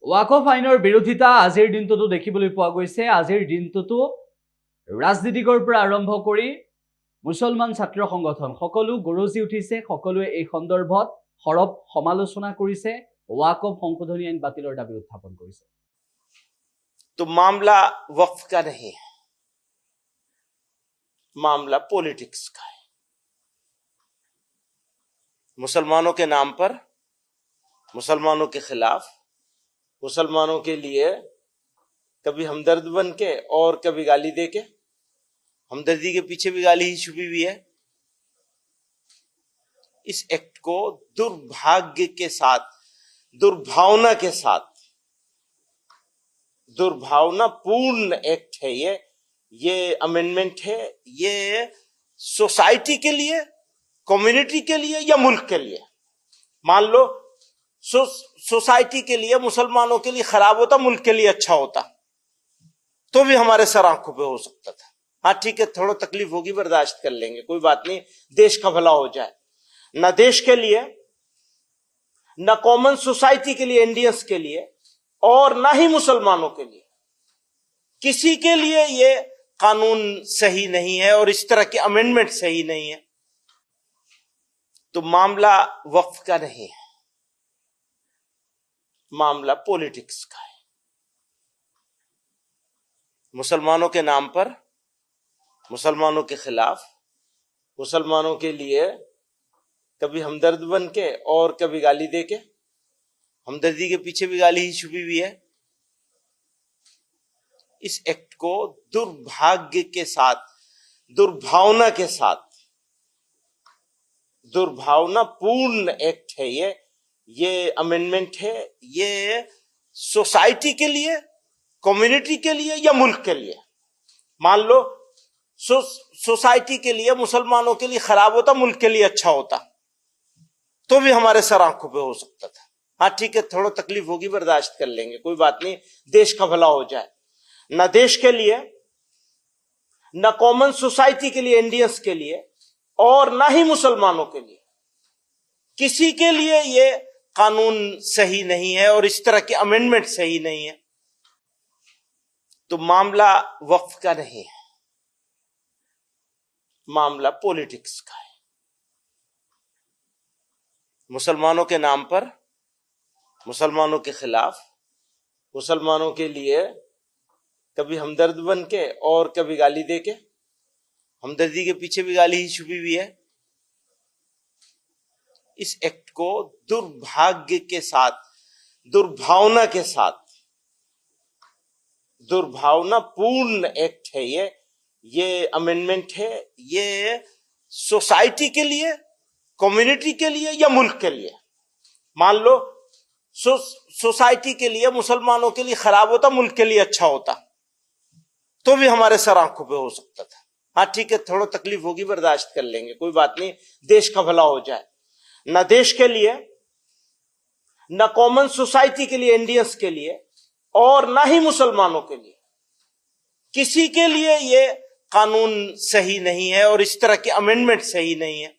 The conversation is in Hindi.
ওয়াকফ আইনৰ বিৰোধিতা আজিৰ দিনটোতো দেখিবলৈ পোৱা গৈছে। আজিৰ দিনটোতো ৰাজনীতিকৰ পৰা আৰম্ভ কৰি মুছলমান ছাত্ৰ সংগঠন সকলো গৰজি উঠিছে। সকলোৱে এই সন্দৰ্ভত সৰব সমালোচনা কৰিছে, ওয়াকফ সংশোধনী আইন বাতিলৰ দাবী উত্থাপন কৰিছে। तो मामला वक्फ का नहीं है, मामला पॉलिटिक्स का है। मुसलमानों के नाम पर, मुसलमानों के खिलाफ, मुसलमानों के लिए कभी हमदर्द बन के और कभी गाली दे के, हमदर्दी के पीछे भी गाली ही छुपी हुई है। इस एक्ट को दुर्भाग्य के साथ, दुर्भावना के साथ, दुर्भावना पूर्ण एक्ट है ये अमेंडमेंट है। ये सोसाइटी के लिए, कम्युनिटी के लिए या मुल्क के लिए, मान लो सोसाइटी के लिए, मुसलमानों के लिए खराब होता, मुल्क के लिए अच्छा होता तो भी हमारे सर आंखों पे हो सकता था। हाँ ठीक है, थोड़ा तकलीफ होगी, बर्दाश्त कर लेंगे, कोई बात नहीं, देश का भला हो जाए। ना देश के लिए, ना कॉमन सोसाइटी के लिए, इंडियंस के लिए, और ना ही मुसलमानों के लिए, किसी के लिए ये कानून सही नहीं है और इस तरह की अमेंडमेंट सही नहीं है। तो मामला वक्फ का नहीं है, मामला पॉलिटिक्स का है। मुसलमानों के नाम पर, मुसलमानों के खिलाफ, मुसलमानों के लिए कभी हमदर्द बन के और कभी गाली दे के, हमदर्दी के पीछे भी गाली ही छुपी हुई है। इस एक्ट को दुर्भाग्य के साथ, दुर्भावना के साथ, दुर्भावना पूर्ण एक्ट है ये अमेंडमेंट है। ये सोसाइटी के लिए, कम्युनिटी के लिए या मुल्क के लिए, मान लो सोसाइटी के लिए, मुसलमानों के लिए खराब होता, मुल्क के लिए अच्छा होता तो भी हमारे सर आंखों पे हो सकता था। हाँ ठीक है, थोड़ा तकलीफ होगी, बर्दाश्त कर लेंगे, कोई बात नहीं, देश का भला हो जाए। ना देश के लिए, ना कॉमन सोसाइटी के लिए, इंडियंस के लिए, और ना ही मुसलमानों के लिए, किसी के लिए ये कानून सही नहीं है और इस तरह की अमेंडमेंट सही नहीं है। तो मामला वक्फ का नहीं है, मामला पॉलिटिक्स का है। मुसलमानों के नाम पर, मुसलमानों के खिलाफ, मुसलमानों के लिए कभी हमदर्द बन के और कभी गाली दे के, हमदर्दी के पीछे भी गाली ही छुपी हुई है। इस एक्ट को दुर्भाग्य के साथ, दुर्भावना के साथ, दुर्भावना पूर्ण एक्ट है ये अमेंडमेंट है। ये सोसाइटी के लिए, कम्युनिटी के लिए या मुल्क के लिए, मान लो सोसाइटी के लिए, मुसलमानों के लिए खराब होता, मुल्क के लिए अच्छा होता तो भी हमारे सर आंखों पे हो सकता था। हाँ ठीक है, थोड़ा तकलीफ होगी, बर्दाश्त कर लेंगे, कोई बात नहीं, देश का भला हो जाए। ना देश के लिए, ना कॉमन सोसाइटी के लिए, इंडियंस के लिए, और ना ही मुसलमानों के लिए, किसी के लिए ये कानून सही नहीं है और इस तरह की अमेंडमेंट सही नहीं है।